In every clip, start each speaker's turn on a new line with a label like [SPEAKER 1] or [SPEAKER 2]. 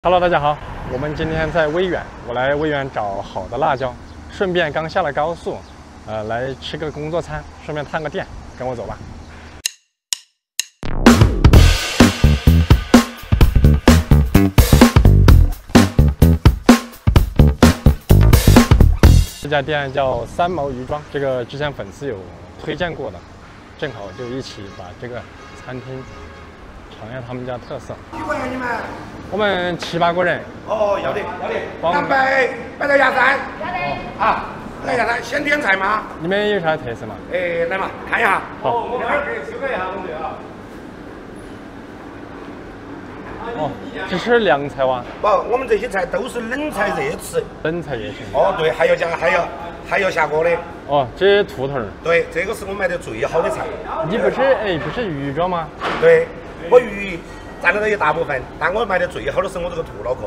[SPEAKER 1] Hello， 大家好，我们今天在威远，我来威远找好的辣椒，顺便刚下了高速，来吃个工作餐，顺便探个店，跟我走吧。这家店叫三毛鱼庄，这个之前粉丝有推荐过的，正好就一起把这个餐厅尝一下他们家特色。
[SPEAKER 2] 几个人你们？
[SPEAKER 1] 我们7、8个人。
[SPEAKER 2] 哦，要得。那摆到鸭山。要得。好，来鸭山先点菜吗？
[SPEAKER 1] 你们有啥特色吗？
[SPEAKER 2] 来嘛，看一下。
[SPEAKER 1] 好。
[SPEAKER 2] 我们可以修改一下我们这个。
[SPEAKER 1] 哦，只是凉菜哇？
[SPEAKER 2] 不，我们这些菜都是冷菜热吃。
[SPEAKER 1] 冷菜也行。
[SPEAKER 2] 哦，对，还要下锅的。
[SPEAKER 1] 哦，这是兔头。
[SPEAKER 2] 对，这个是我买的最好的菜。
[SPEAKER 1] 你不是鱼庄吗？
[SPEAKER 2] 对，我鱼占了一大部分，但我卖的最好的是我这个兔脑壳。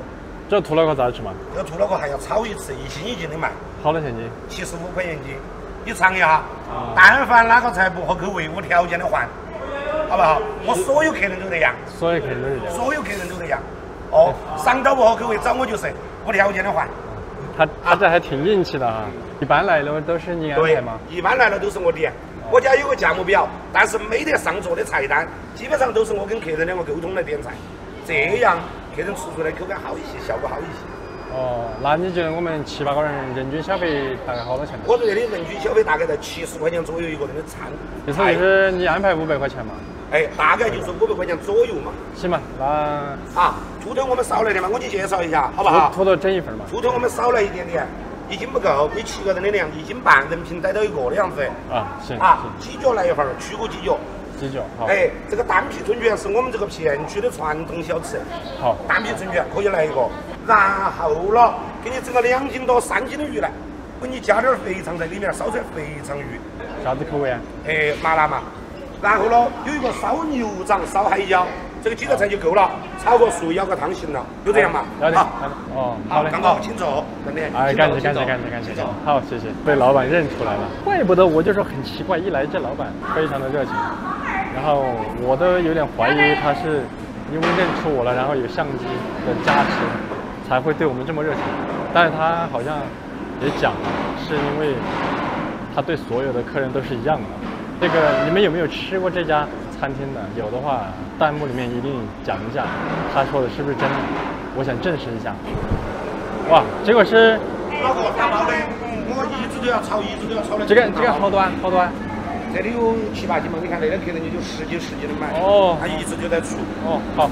[SPEAKER 1] 这兔脑壳咋吃嘛？
[SPEAKER 2] 这个兔脑壳还要炒一次，1斤1斤的卖。
[SPEAKER 1] 好多钱斤
[SPEAKER 2] ？75块钱斤。你尝一下，但凡哪个菜不合口味，无条件的换，好不好？我所有客人都这样。
[SPEAKER 1] 所有客人都是这样。
[SPEAKER 2] 所有客人都这样。哦，上到不合口味找我就是无条件的换。
[SPEAKER 1] 他这还挺硬气的哈。一般来了都是你安排吗？
[SPEAKER 2] 一般来了都是我点。我家有个价目表，但是没得上桌的菜单，基本上都是我跟客人两个沟通来点菜，这样客人吃出来口感好一些，效果好一些。
[SPEAKER 1] 哦，那你觉得我们7、8个人人均消费大概好多钱？
[SPEAKER 2] 我这里人均消费大概在70块钱左右一个人的餐。
[SPEAKER 1] 就是你安排500块钱嘛？
[SPEAKER 2] 大概就是500块钱左右嘛。
[SPEAKER 1] 行吧，那
[SPEAKER 2] 兔头我们少来点嘛，我给你介绍一下，好不好？
[SPEAKER 1] 兔头整一份嘛。
[SPEAKER 2] 兔头我们少来一点点。1斤不够，你7个人的量，1斤半，人平逮到一个的样子。
[SPEAKER 1] 行。
[SPEAKER 2] 鸡脚来一份，去骨鸡脚。
[SPEAKER 1] 鸡脚好。
[SPEAKER 2] 这个单皮春卷是我们这个片区的传统小吃。
[SPEAKER 1] 好。
[SPEAKER 2] 单皮春卷可以来一个，然后了，给你整个2斤多、3斤的鱼来，给你加点肥肠在里面，烧成肥肠鱼。
[SPEAKER 1] 啥子口味啊？
[SPEAKER 2] 麻辣嘛。然后了，有一个烧牛掌、烧海椒。这个几道菜就够了，炒个熟舀个汤行了，就这样嘛。好嘞，刚好，请坐，真的。
[SPEAKER 1] 感谢。好，谢谢。被老板认出来了，怪不得我就说很奇怪，一来这老板非常的热情，然后我都有点怀疑他是因为认出我了，然后有相机的加持，才会对我们这么热情。但是他好像也讲了，是因为他对所有的客人都是一样的。这个你们有没有吃过这家餐厅的？有的话，弹幕里面一定讲一下，他说的是不是真的？我想证实一下。哇，这个是
[SPEAKER 2] 老哥打包的，我一直都要炒的。
[SPEAKER 1] 这个好多啊？
[SPEAKER 2] 这里有7、8斤嘛，你看那个客人就10斤的买。
[SPEAKER 1] 哦，
[SPEAKER 2] 他一直就在出。
[SPEAKER 1] 哦，好。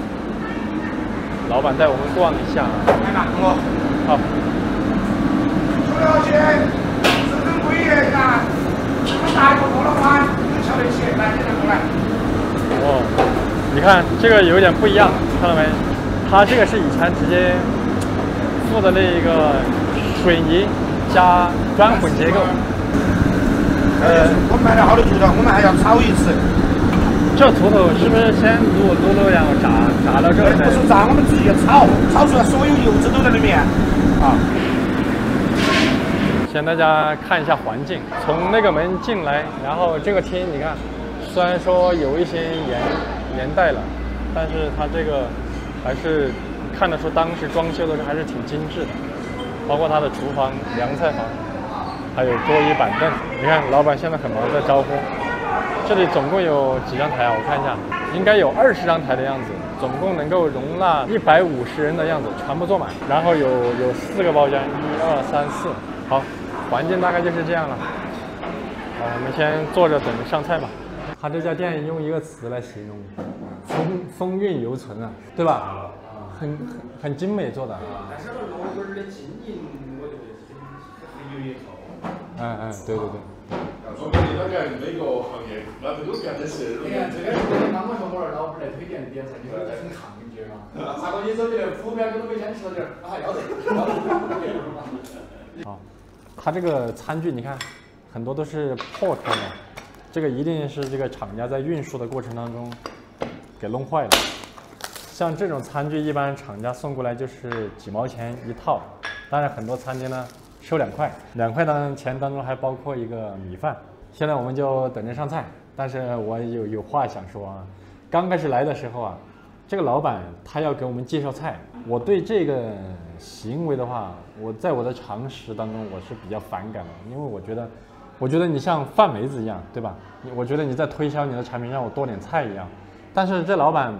[SPEAKER 1] 老板带我们逛一下。
[SPEAKER 2] 来吧，
[SPEAKER 1] 好。
[SPEAKER 2] 主要去是很贵的，看，这么大一个锅的话，你瞧得起，来，你过来。
[SPEAKER 1] 哦，你看这个有点不一样，看到没？它这个是以前直接做的那个水泥加砖混结构。
[SPEAKER 2] 我们买了好多兔头，我们还要炒一次。
[SPEAKER 1] 这兔头是不是先卤然后炸了之后？
[SPEAKER 2] 不是炸，我们直接炒出来，所有油脂都在里面。
[SPEAKER 1] 先大家看一下环境，从那个门进来，然后这个厅你看。虽然说有一些年代了，但是它这个还是看得出当时装修的时候还是挺精致的，包括它的厨房、凉菜房，还有桌椅板凳。你看，老板现在很忙，在招呼。这里总共有几张台啊？我看一下，应该有20张台的样子，总共能够容纳150人的样子，全部坐满。然后有4个包间，1、2、3、4。好，环境大概就是这样了。好，我们先坐着等上菜吧。他这家店用一个词来形容，风韵犹存啊，对吧？很精美做的。
[SPEAKER 3] 但是那老板的经营，我觉得很有一套。
[SPEAKER 1] 对。
[SPEAKER 4] 说明你那个行业，那这个变得是。
[SPEAKER 3] 你看这个是刚刚说我儿老板来推荐点菜，你说很抗拒嘛？啥东西走起来，服务员都没先吃到点儿，要得。
[SPEAKER 1] 好，他这个餐具你看，很多都是破开的。这个一定是这个厂家在运输的过程当中给弄坏了。像这种餐具，一般厂家送过来就是几毛钱一套，当然很多餐厅呢收2块，2块钱当中还包括一个米饭。现在我们就等着上菜，但是我有话想说啊。刚开始来的时候啊，这个老板他要给我们介绍菜，我对这个行为的话，在我的常识当中我是比较反感的，因为我觉得你像范梅子一样，对吧？我觉得你在推销你的产品，让我多点菜一样。但是这老板，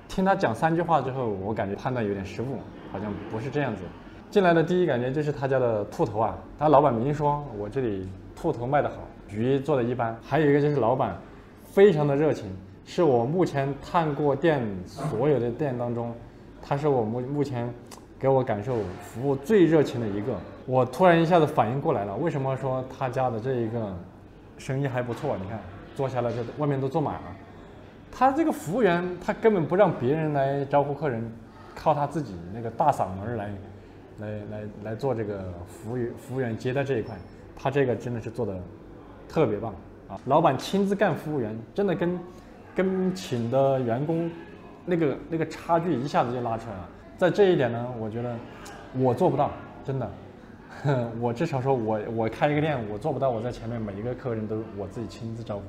[SPEAKER 1] 听他讲3句话之后，我感觉判断有点失误，好像不是这样子。进来的第一感觉就是他家的兔头啊，他老板明说我这里兔头卖得好，鱼做的一般。还有一个就是老板非常的热情，是我目前探过店所有的店当中，他是我目前给我感受服务最热情的一个。我突然一下子反应过来了，为什么说他家的这一个生意还不错？你看坐下来，这外面都坐满了。他这个服务员，他根本不让别人来招呼客人，靠他自己那个大嗓门来做这个服务员接待这一块。他这个真的是做的特别棒啊！老板亲自干服务员，真的跟请的员工那个差距一下子就拉出来了。在这一点呢，我觉得我做不到，真的。我至少说我开一个店，我做不到我在前面每一个客人都我自己亲自招呼。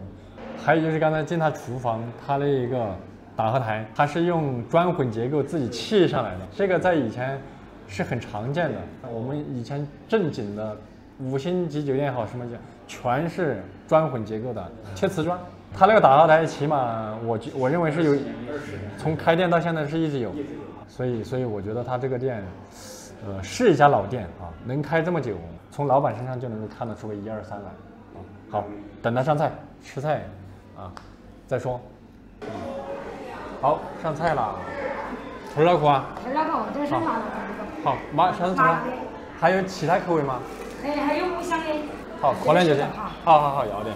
[SPEAKER 1] 还有就是刚才进他厨房，他那一个打荷台，他是用砖混结构自己砌上来的，这个在以前是很常见的。我们以前正经的5星级酒店也好什么的，全是砖混结构的，切瓷砖。他那个打荷台起码我认为是有，从开店到现在是一直有，所以我觉得他这个店。是一家老店啊，能开这么久，从老板身上就能够看得出个1、2、3来啊。好，等他上菜吃菜啊，再说。好，上菜了。兔儿脑壳啊？
[SPEAKER 5] 兔儿脑壳，这是辣的。
[SPEAKER 1] 好，马上出来。还有其他口味吗？
[SPEAKER 5] 还有五香的。
[SPEAKER 1] 好，可能就行。好，要点。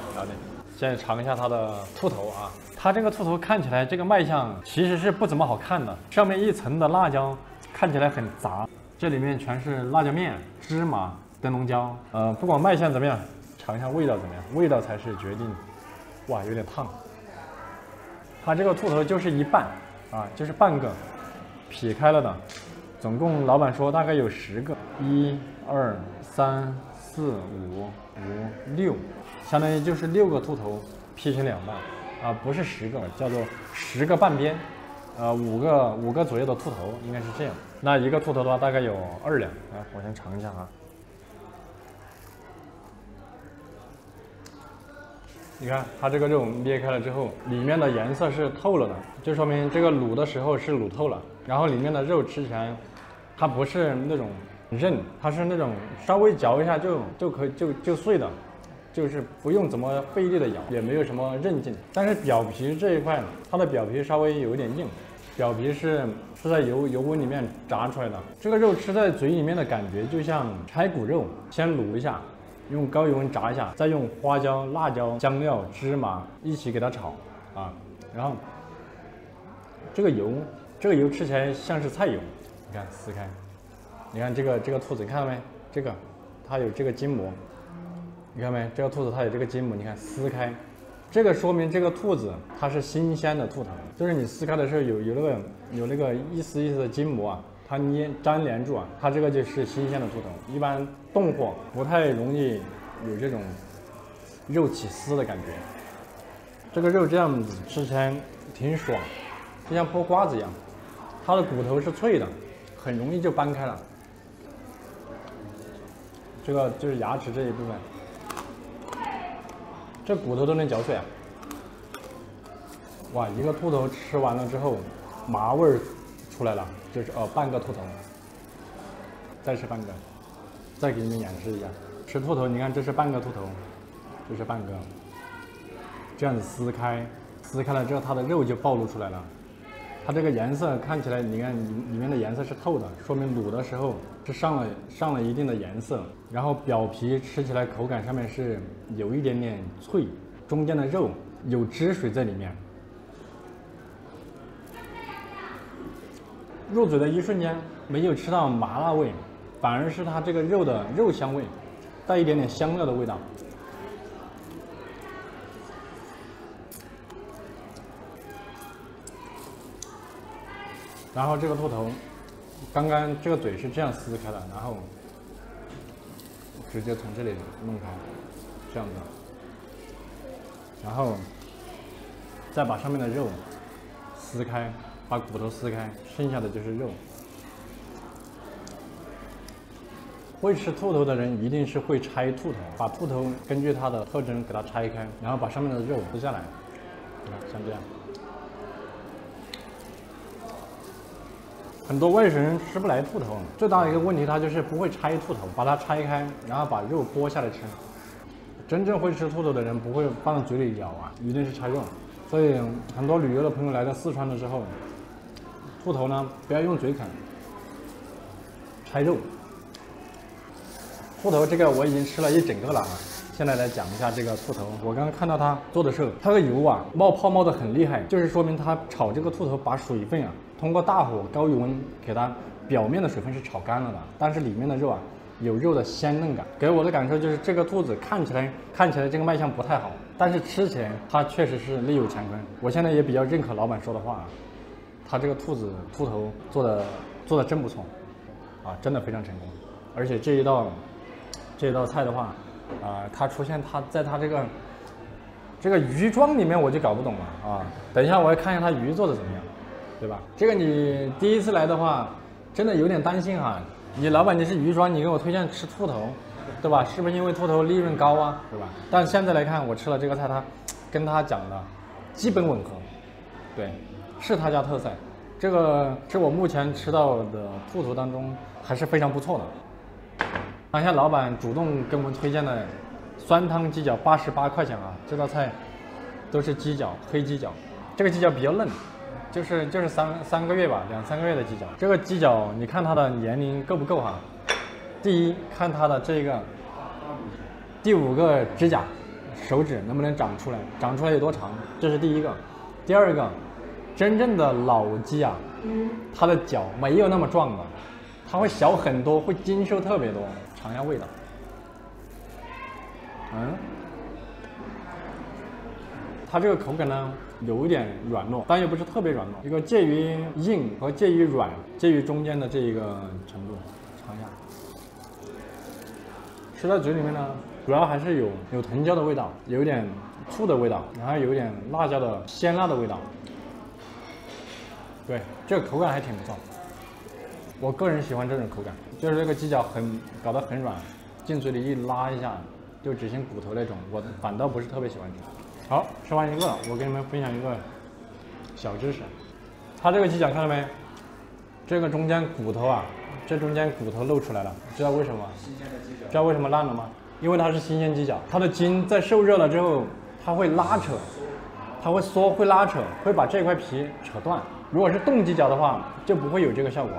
[SPEAKER 1] 现在尝一下它的兔头啊，它这个兔头看起来这个卖相其实是不怎么好看的，上面一层的辣椒看起来很杂。这里面全是辣椒面、芝麻、灯笼椒，不管卖相怎么样，尝一下味道怎么样，味道才是决定。哇，有点烫。它这个兔头就是一半啊，就是半个劈开了的，总共老板说大概有10个，1、2、3、4、5、6，相当于就是6个兔头劈成2半啊，不是10个，叫做10个半边。5个左右的兔头应该是这样。那一个兔头的话，大概有2两。来，我先尝一下啊。你看它这个肉捏开了之后，里面的颜色是透了的，就说明这个卤的时候是卤透了。然后里面的肉吃起来，它不是那种韧，它是那种稍微嚼一下就可以就碎的。就是不用怎么费力的咬，也没有什么韧劲。但是表皮这一块，它的表皮稍微有一点硬，表皮是在油温里面炸出来的。这个肉吃在嘴里面的感觉就像排骨肉，先卤一下，用高油温炸一下，再用花椒、辣椒、香料、芝麻一起给它炒啊。然后这个油吃起来像是菜油，你看撕开，你看这个兔子，你看到没？这个它有这个筋膜。你看没？这个兔子它有这个筋膜，你看撕开，这个说明这个兔子它是新鲜的兔头，就是你撕开的时候有那个一丝一丝的筋膜啊，它粘连住啊，它这个就是新鲜的兔头。一般冻货不太容易有这种肉起丝的感觉。这个肉这样子吃起来挺爽，就像剥瓜子一样，它的骨头是脆的，很容易就掰开了。这个就是牙齿这一部分。这骨头都能嚼碎啊！哇，一个兔头吃完了之后，麻味儿出来了，就是半个兔头，再吃半个，再给你们演示一下吃兔头。你看这是半个兔头，这是半个，这样子撕开了之后，它的肉就暴露出来了。它这个颜色看起来，你看里面的颜色是透的，说明卤的时候是上了一定的颜色。然后表皮吃起来口感上面是有一点点脆，中间的肉有汁水在里面。入嘴的一瞬间没有吃到麻辣味，反而是它这个肉的肉香味，带一点点香料的味道。然后这个兔头，刚刚这个嘴是这样撕开的，然后直接从这里弄开，这样子，然后再把上面的肉撕开，把骨头撕开，剩下的就是肉。会吃兔头的人一定是会拆兔头，把兔头根据它的特征给它拆开，然后把上面的肉撕下来，像这样。很多外省人吃不来兔头，最大的一个问题他就是不会拆兔头，把它拆开，然后把肉剥下来吃。真正会吃兔头的人不会放在嘴里咬啊，一定是拆肉。所以很多旅游的朋友来到四川的时候，兔头呢不要用嘴啃，拆肉。兔头这个我已经吃了一整个了啊。现在来讲一下这个兔头，我刚刚看到它做的时候，它的油啊冒泡冒的很厉害，就是说明它炒这个兔头把水分啊通过大火高油温给它表面的水分是炒干了的，但是里面的肉啊有肉的鲜嫩感。给我的感受就是这个兔子看起来这个卖相不太好，但是吃起来它确实是力有乾坤。我现在也比较认可老板说的话，他这个兔头做的真不错啊，真的非常成功。而且这一道菜的话。它出现在它这个鱼庄里面，我就搞不懂了啊！等一下我要看一下它鱼做的怎么样，对吧？这个你第一次来的话，真的有点担心哈。你老板你是鱼庄，你给我推荐吃兔头，对吧？是不是因为兔头利润高啊，对吧？但现在来看，我吃了这个菜，它跟他讲的基本吻合，对，是他家特色。这个是我目前吃到的兔头当中还是非常不错的。看一下老板主动跟我们推荐的酸汤鸡脚88块钱啊，这道菜都是鸡脚，黑鸡脚，这个鸡脚比较嫩，就是三个月吧，2-3个月的鸡脚。这个鸡脚你看它的年龄够不够哈？第一，看它的这个第5个指甲，手指能不能长出来有多长，这是第一个。第二个，真正的老鸡啊，它的脚没有那么壮的，它会小很多，会精瘦特别多。尝一下味道，它这个口感呢有一点软糯，但又不是特别软糯，一个介于硬和介于软、介于中间的这一个程度。尝一下，吃到嘴里面呢，主要还是有藤椒的味道，有一点醋的味道，然后有一点辣椒的鲜辣的味道。对，这个口感还挺不错。我个人喜欢这种口感，就是这个鸡脚搞得很软，进嘴里一拉一下就只剩骨头那种，我反倒不是特别喜欢吃。好，吃完一个，我跟你们分享一个小知识，它这个鸡脚看到没？这个中间骨头啊，这中间骨头露出来了，知道为什么？新鲜的鸡脚。知道为什么烂了吗？因为它是新鲜鸡脚，它的筋在受热了之后，它会拉扯，它会缩，会拉扯，会把这块皮扯断。如果是冻鸡脚的话，就不会有这个效果。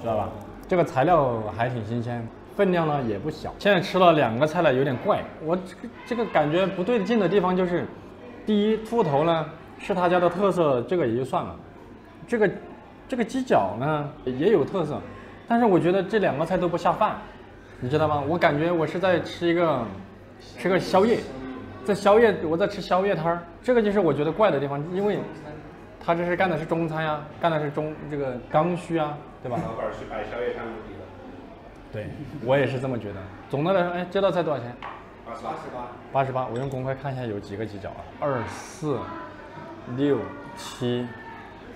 [SPEAKER 1] 知道吧？这个材料还挺新鲜，分量呢也不小。现在吃了2个菜了，有点怪。我这个感觉不对劲的地方就是，第一，兔头呢是他家的特色，这个也就算了。这个鸡脚呢也有特色，但是我觉得这2个菜都不下饭，你知道吗？我感觉我是在吃个宵夜，我在吃宵夜摊儿，这个就是我觉得怪的地方，因为他这是干的是中餐呀，干的是这个刚需啊。对吧？
[SPEAKER 2] 老板是摆宵夜摊目的的。
[SPEAKER 1] 对，我也是这么觉得。总的来说，哎，这道菜多少钱？88。我用公筷看一下有几个鸡脚啊？2、4、6、7。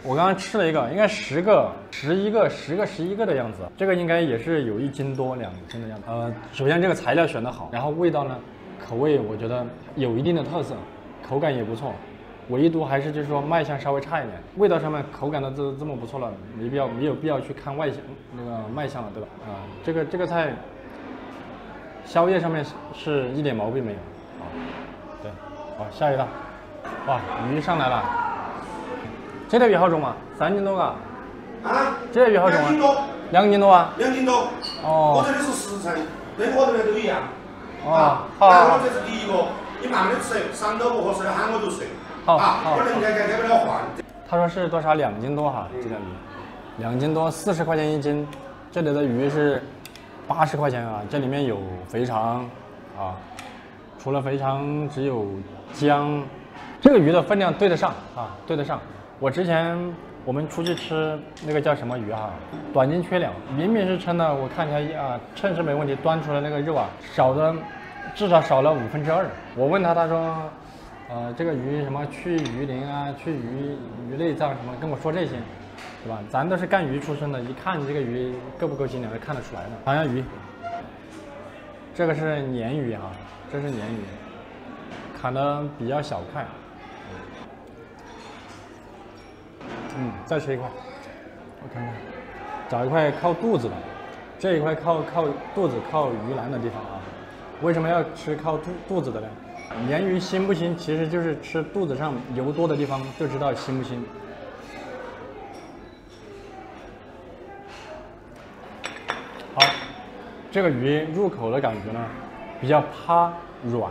[SPEAKER 1] 我刚刚吃了一个，应该10个、11个的样子。这个应该也是有1斤多、2斤的样子。首先这个材料选得好，然后味道呢，口味我觉得有一定的特色，口感也不错。唯独还是就是说卖相稍微差一点，味道上面口感都这么不错了，没有必要去看外相那个卖相了，对吧？这个菜宵夜上面是一点毛病没有。对，好，下一道，哇，鱼上来了，这条鱼好重吗？3斤多啊？
[SPEAKER 2] 啊？
[SPEAKER 1] 这条鱼好重啊
[SPEAKER 2] ？2斤多。
[SPEAKER 1] 2斤多啊
[SPEAKER 2] ？2斤多。
[SPEAKER 1] 哦。
[SPEAKER 2] 我这里是10层，任何这边都一样。
[SPEAKER 1] 好。
[SPEAKER 2] 然后这是第一个，你慢慢的吃，上头不合适的喊我就吃。
[SPEAKER 1] 好，
[SPEAKER 2] 我能改不了换。他
[SPEAKER 1] 说是多少？2斤多哈，这条鱼，2斤多，40块钱1斤。这里的鱼是80块钱啊，这里面有肥肠啊，除了肥肠只有姜。这个鱼的分量对得上啊，对得上。我之前我们出去吃那个叫什么鱼哈，短斤缺两，明明是称的，我看起来啊称是没问题，端出来那个肉啊至少少了2/5。我问他，他说。这个鱼什么去鱼鳞啊，去鱼内脏什么，跟我说这些，对吧？咱都是干鱼出身的，一看这个鱼够不够斤两，看得出来的。尝下鱼，这个是鲶鱼啊，这是鲶鱼，砍的比较小块。再吃一块，我看看，找一块靠肚子的，这一块靠肚子靠鱼腩的地方啊。为什么要吃靠肚子的呢？鲶鱼腥不腥，其实就是吃肚子上油多的地方就知道腥不腥。好，这个鱼入口的感觉呢，比较趴软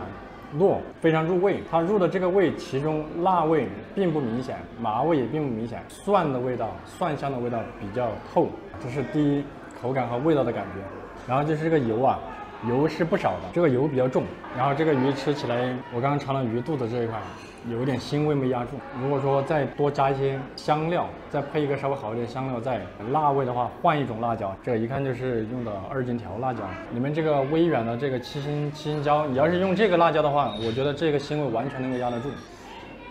[SPEAKER 1] 糯，非常入味。它入的这个味，其中辣味并不明显，麻味也并不明显，蒜的味道、蒜香的味道比较透，这是第一口感和味道的感觉。然后就是这个油啊。油是不少的，这个油比较重，然后这个鱼吃起来，我刚刚尝了鱼肚子这一块，有点腥味没压住。如果说再多加一些香料，再配一个稍微好一点香料，再辣味的话，换一种辣椒，这一看就是用的2荆条辣椒。里面这个微远的这个七星椒，你要是用这个辣椒的话，我觉得这个腥味完全能够压得住。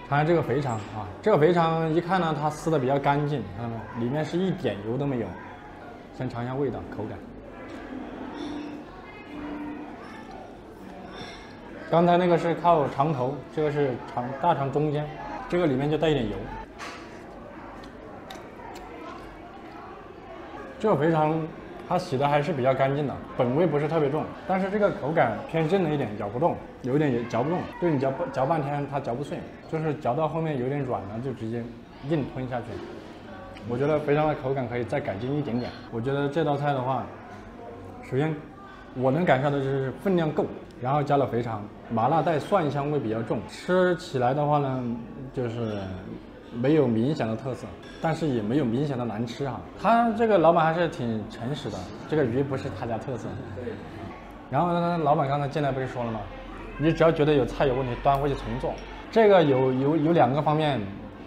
[SPEAKER 1] 尝下这个肥肠啊，这个肥肠一看呢，它撕的比较干净，看到没有？里面是一点油都没有。先尝一下味道、口感。刚才那个是靠肠头，这个是大肠中间，这个里面就带一点油。这个肥肠它洗的还是比较干净的，本味不是特别重，但是这个口感偏正了一点，咬不动，有一点也嚼不动，对你嚼半天它嚼不碎，就是嚼到后面有点软了就直接硬吞下去。我觉得肥肠的口感可以再改进一点点。我觉得这道菜的话，首先我能感受到就是分量够。然后加了肥肠，麻辣带蒜香味比较重，吃起来的话呢，就是没有明显的特色，但是也没有明显的难吃哈。他这个老板还是挺诚实的，这个鱼不是他家特色。然后呢，老板刚才进来不是说了吗？你只要觉得有菜有问题，端回去重做。这个有2个方面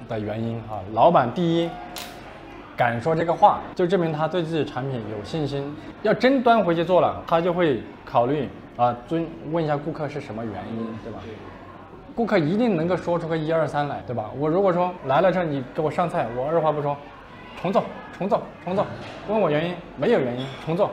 [SPEAKER 1] 的原因哈。老板第一，敢说这个话，就证明他对自己产品有信心。要真端回去做了，他就会考虑。问一下顾客是什么原因，对吧？顾客一定能够说出个1、2、3来，对吧？我如果说来了这儿你给我上菜，我二话不说，重做，问我原因，没有原因，重做。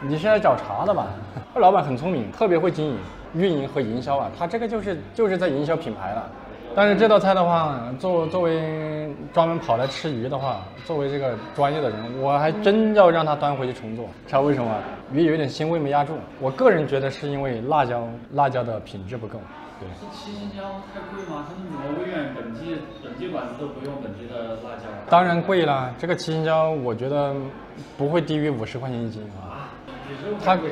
[SPEAKER 1] 你是来找茬的吧？老板很聪明，特别会经营、运营和营销啊，他这个就是在营销品牌了。但是这道菜的话，作为专门跑来吃鱼的话，作为这个专业的人，我还真要让他端回去重做。知道为什么？鱼有点腥味没压住。我个人觉得是因为辣椒的品质不够。对。
[SPEAKER 3] 是七星椒太贵吗？像那种微远本地馆子都不用本地的辣椒。
[SPEAKER 1] 当然贵了，这个七星椒我觉得不会低于50块钱1斤啊。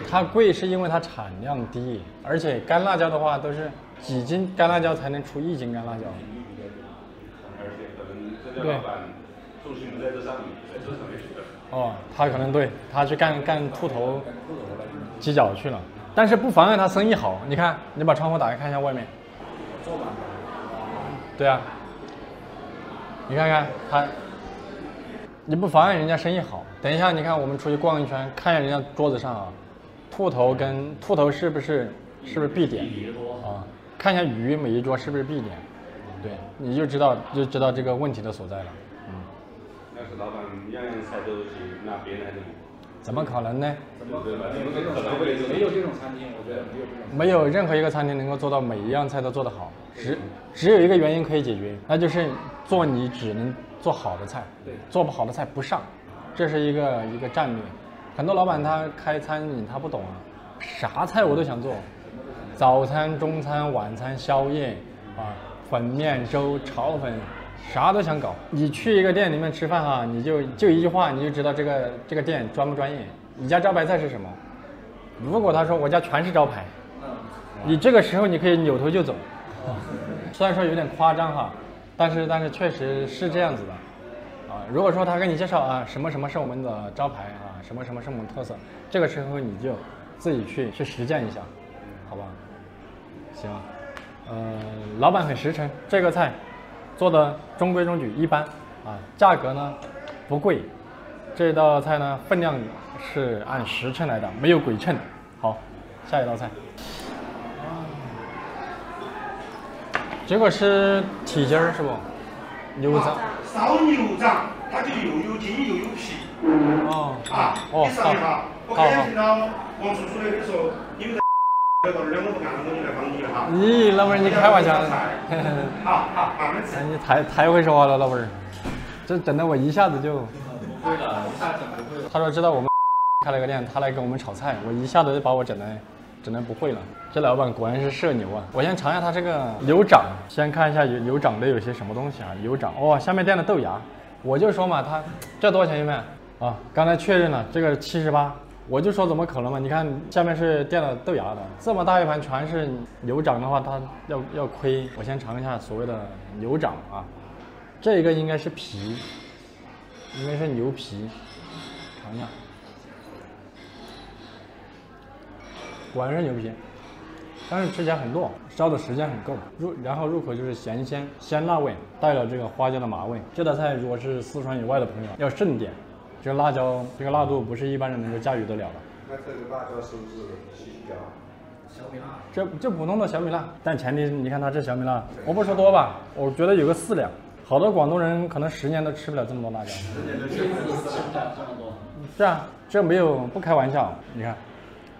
[SPEAKER 1] 它贵是因为它产量低，而且干辣椒的话都是几斤干辣椒才能出1斤干辣椒。
[SPEAKER 4] 而且可能这家老板重心不在这上面，在这上面去的。
[SPEAKER 1] 哦，他可能对，他去干兔头鸡脚去了，但是不妨碍他生意好。你看，你把窗户打开看一下外面。对啊，你看看他，你不妨碍人家生意好。等一下，你看我们出去逛一圈，看一下人家桌子上啊，兔头是不是必点啊？看一下鱼每一桌是不是必点，对，你就知道这个问题的所在了。
[SPEAKER 4] 要是老板样样菜都行，那别人还怎么？
[SPEAKER 1] 怎么可能呢？
[SPEAKER 3] 没有这种餐厅，我觉得没有这种。
[SPEAKER 1] 没有任何一个餐厅能够做到每一样菜都做得好，只有一个原因可以解决，那就是你只能做好的菜，做不好的菜不上，这是一个战略。很多老板他开餐饮他不懂啊，啥菜我都想做，早餐、中餐、晚餐、宵夜啊，粉面粥、炒粉。啥都想搞，你去一个店里面吃饭哈，你就一句话，你就知道这个店专不专业。你家招牌菜是什么？如果他说我家全是招牌，你这个时候你可以扭头就走。虽然说有点夸张哈，但是确实是这样子的啊。如果说他跟你介绍啊什么什么是我们的招牌啊，什么什么是我们特色，这个时候你就自己去实践一下，好吧？行，老板很实诚，这个菜。做的中规中矩，一般啊，价格呢不贵，这道菜呢分量是按实称来的，没有鬼称。好，下一道菜，这个是蹄筋儿是不？牛掌。
[SPEAKER 2] 烧牛掌，它就又有筋又有皮。
[SPEAKER 1] 哦。
[SPEAKER 2] 你上一下，我刚才听到王叔叔的说，你们在2个不干了，我就来帮你了哈。
[SPEAKER 1] 咦，老板儿你开玩笑？
[SPEAKER 2] 好，慢慢吃。
[SPEAKER 1] 你太会说话了，老板儿。这整的我一下子就。
[SPEAKER 3] 不会了，一下整不会了。
[SPEAKER 1] 他说知道我们开了个店，他来跟我们炒菜，我一下子就把我整的不会了。这老板果然是社牛啊！我先尝一下他这个牛掌，先看一下有掌的有些什么东西啊？牛掌哦，下面垫的豆芽，我就说嘛，他这多少钱一份啊？刚才确认了，这个78，我就说怎么可能嘛？你看下面是垫了豆芽的，这么大一盘全是牛掌的话，它要亏。我先尝一下所谓的牛掌啊，这个应该是皮，应该是牛皮，尝一下。果然是牛皮，但是吃起来很糯，烧的时间很够，然后入口就是鲜辣味，带了这个花椒的麻味。这道菜如果是四川以外的朋友要慎点，这个辣椒这个辣度不是一般人能够驾驭得了的。
[SPEAKER 4] 那这个辣椒是不是西椒？
[SPEAKER 3] 小米辣。
[SPEAKER 1] 这普通的小米辣，但前提你看它这小米辣，我不说多吧，我觉得有个4两。好多广东人可能10年都吃不了这么多辣椒。
[SPEAKER 3] 10年都吃不了这么多。
[SPEAKER 1] 是啊，这没有不开玩笑，你看。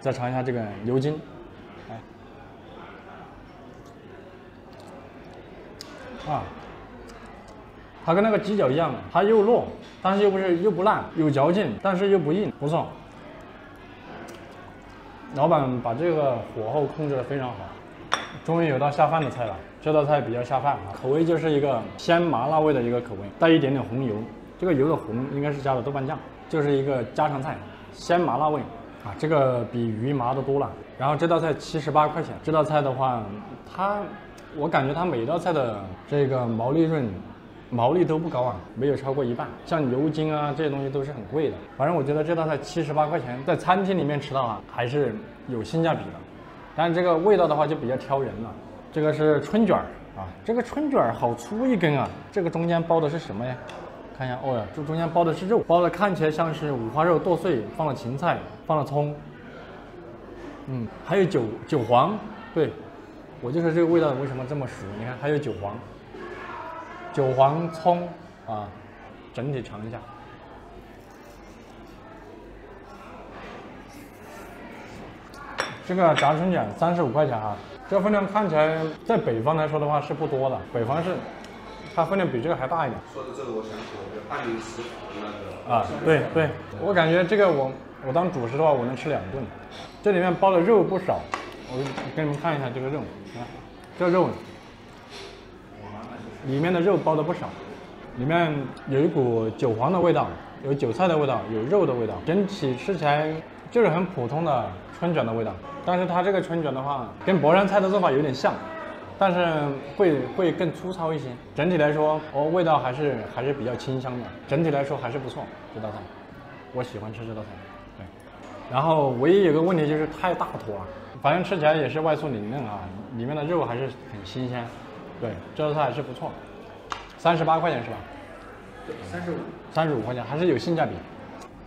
[SPEAKER 1] 再尝一下这个牛筋，它跟那个鸡脚一样，它又糯，但是又不烂，有嚼劲，但是又不硬，不错。老板把这个火候控制得非常好，终于有道下饭的菜了。这道菜比较下饭啊，口味就是一个鲜麻辣味的一个口味，带一点点红油，这个油的红应该是加了豆瓣酱，就是一个家常菜，鲜麻辣味。这个比鱼麻的多了。然后这道菜78块钱，这道菜的话，我感觉它每道菜的这个毛利都不高啊，没有超过一半。像牛筋啊这些东西都是很贵的。反正我觉得这道菜78块钱，在餐厅里面吃到啊，还是有性价比的。但是这个味道的话就比较挑人了。这个是春卷啊，这个春卷好粗一根啊，这个中间包的是什么呀？看一下，哦呀，这中间包的是肉，包的看起来像是五花肉剁碎，放了芹菜，放了葱，还有韭黄，对，我就说这个味道为什么这么熟？你看还有韭黄、葱啊，整体尝一下。这个炸春卷35块钱啊，这个分量看起来在北方来说的话是不多的，北方是。它分量比这个还大一点。
[SPEAKER 4] 说的这个我想起了，就80食那
[SPEAKER 1] 个。对，我感觉这个我当主食的话，我能吃2顿。这里面包的肉不少，我给你们看一下这个肉，这个肉里面的肉包的不少，里面有一股韭黄的味道，有韭菜的味道，有肉的味道，整体吃起来就是很普通的春卷的味道。但是它这个春卷的话，跟博山菜的做法有点像。但是会更粗糙一些，整体来说，味道还是比较清香的，整体来说还是不错。这道菜，我喜欢吃这道菜。对，然后唯一有个问题就是太大坨了，反正吃起来也是外酥里嫩啊，里面的肉还是很新鲜。对，这道菜还是不错，38块钱是吧？35块钱，还是有性价比。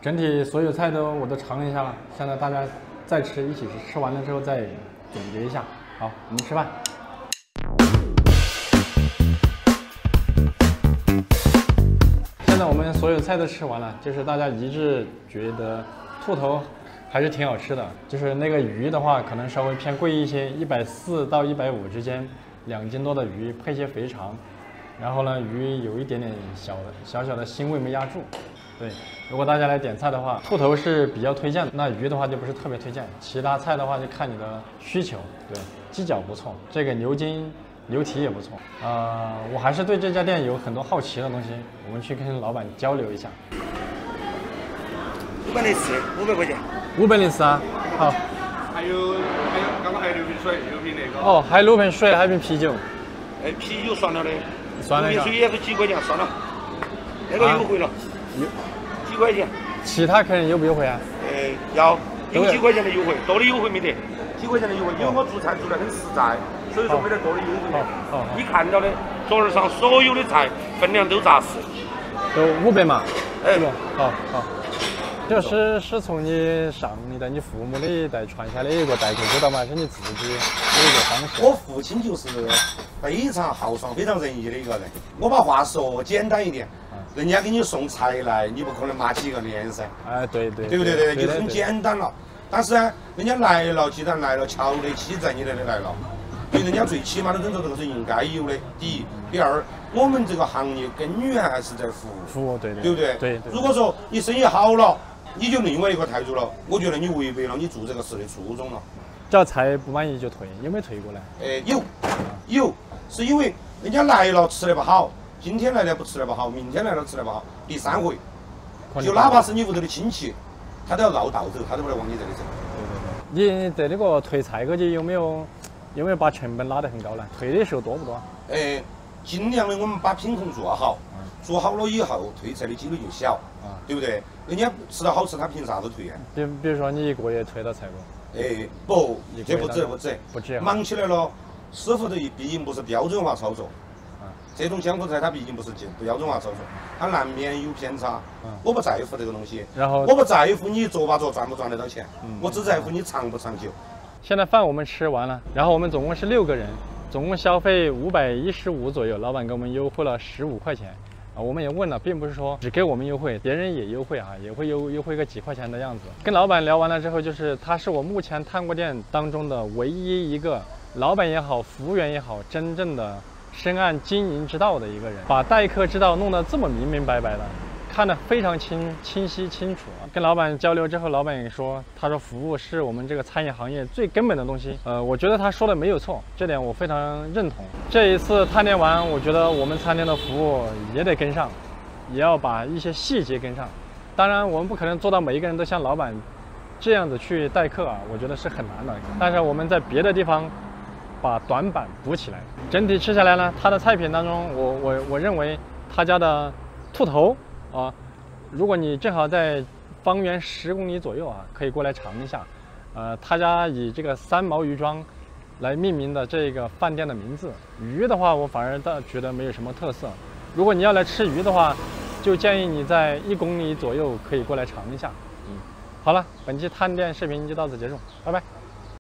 [SPEAKER 1] 整体所有菜我都尝一下了，现在大家再吃一起吃完了之后再总结一下。好，我们吃饭。现在我们所有菜都吃完了，就是大家一致觉得兔头还是挺好吃的。就是那个鱼的话，可能稍微偏贵一些，140到150之间，2斤多的鱼配些肥肠，然后呢，鱼有一点点小小的腥味没压住。对，如果大家来点菜的话，兔头是比较推荐的，那鱼的话就不是特别推荐，其他菜的话就看你的需求。对，鸡脚不错，这个牛筋。牛蹄也不错，我还是对这家店有很多好奇的东西，我们去跟老板交流一下。
[SPEAKER 2] 504，500块钱。
[SPEAKER 1] 504啊，好。
[SPEAKER 4] 还有，刚刚还有6瓶水，6瓶那个。
[SPEAKER 1] 哦，还有6瓶水，还有瓶啤酒。
[SPEAKER 2] 啤酒算了的。
[SPEAKER 1] 算了。
[SPEAKER 2] 瓶水也是几块钱，算了。那个优惠了。几块钱。
[SPEAKER 1] 其他客人优不优惠啊？
[SPEAKER 2] 要，有几块钱的优惠，多的优惠没得。几块钱的优惠，因为我做菜做得很实在。所以说没得多的优惠。你看到的桌儿上所有的菜分量都扎实，
[SPEAKER 1] 都500嘛。
[SPEAKER 2] 哎，
[SPEAKER 1] 好。就是从你你父母的一代传下来一个待客之道嘛，是你自己的一个方式。
[SPEAKER 2] 我父亲就是非常豪爽、非常仁义的一个人。我把话说简单一点，人家给你送菜来，你不可能骂几个脸噻。
[SPEAKER 1] 哎，对不对？
[SPEAKER 2] 就很简单了。但是呢，人家来了，既然来了，瞧得起在你那里来了，对人家最起码的尊重，这个是应该有的。第一，第二，我们这个行业根源还是在服务。
[SPEAKER 1] 服务，对
[SPEAKER 2] 不对？
[SPEAKER 1] 对。
[SPEAKER 2] 如果说你生意好了，你就另外一个态度了，我觉得你违背了你做这个事的初衷了。
[SPEAKER 1] 只要菜不满意就退，有没有退过来？
[SPEAKER 2] 有，是因为人家来了吃得不好，今天来了不吃得不好，明天来了吃得不好，第3回，就哪怕是你屋头的亲戚，他都要绕道走，他都不得往你这里走。
[SPEAKER 1] 对。你在那个退菜嗰节有没有把成本拉得很高呢？退的时候多不多？
[SPEAKER 2] 尽量的我们把品控做好，做好了以后退菜的几率就小，对不对？人家吃到好吃，他凭啥子退啊？
[SPEAKER 1] 比如说你1个月退到菜
[SPEAKER 2] 不，这不止，忙起来了，师傅的毕竟不是标准化操作，这种江湖菜它毕竟不是标准化操作，它难免有偏差。我不在乎这个东西，然后我不在乎你做吧做赚不赚得到钱，我只在乎你长不长久。
[SPEAKER 1] 现在饭我们吃完了，然后我们总共是6个人，总共消费515左右，老板给我们优惠了15块钱。我们也问了，并不是说只给我们优惠，别人也优惠啊，也会优惠个几块钱的样子。跟老板聊完了之后，就是他是我目前探过店当中的唯一一个老板也好，服务员也好，真正的深谙经营之道的一个人，把待客之道弄得这么明明白白的，看得非常清晰清楚。跟老板交流之后，老板也说，他说服务是我们这个餐饮行业最根本的东西。我觉得他说的没有错，这点我非常认同。这一次探店完，我觉得我们餐厅的服务也得跟上，也要把一些细节跟上。当然，我们不可能做到每一个人都像老板这样子去待客啊，我觉得是很难的。但是我们在别的地方把短板补起来。整体吃下来呢，他的菜品当中，我认为他家的兔头啊，如果你正好在方圆10公里左右啊，可以过来尝一下。他家以这个3毛鱼庄来命名的这个饭店的名字。鱼的话，我反而倒觉得没有什么特色。如果你要来吃鱼的话，就建议你在1公里左右可以过来尝一下。好了，本期探店视频就到此结束，拜拜。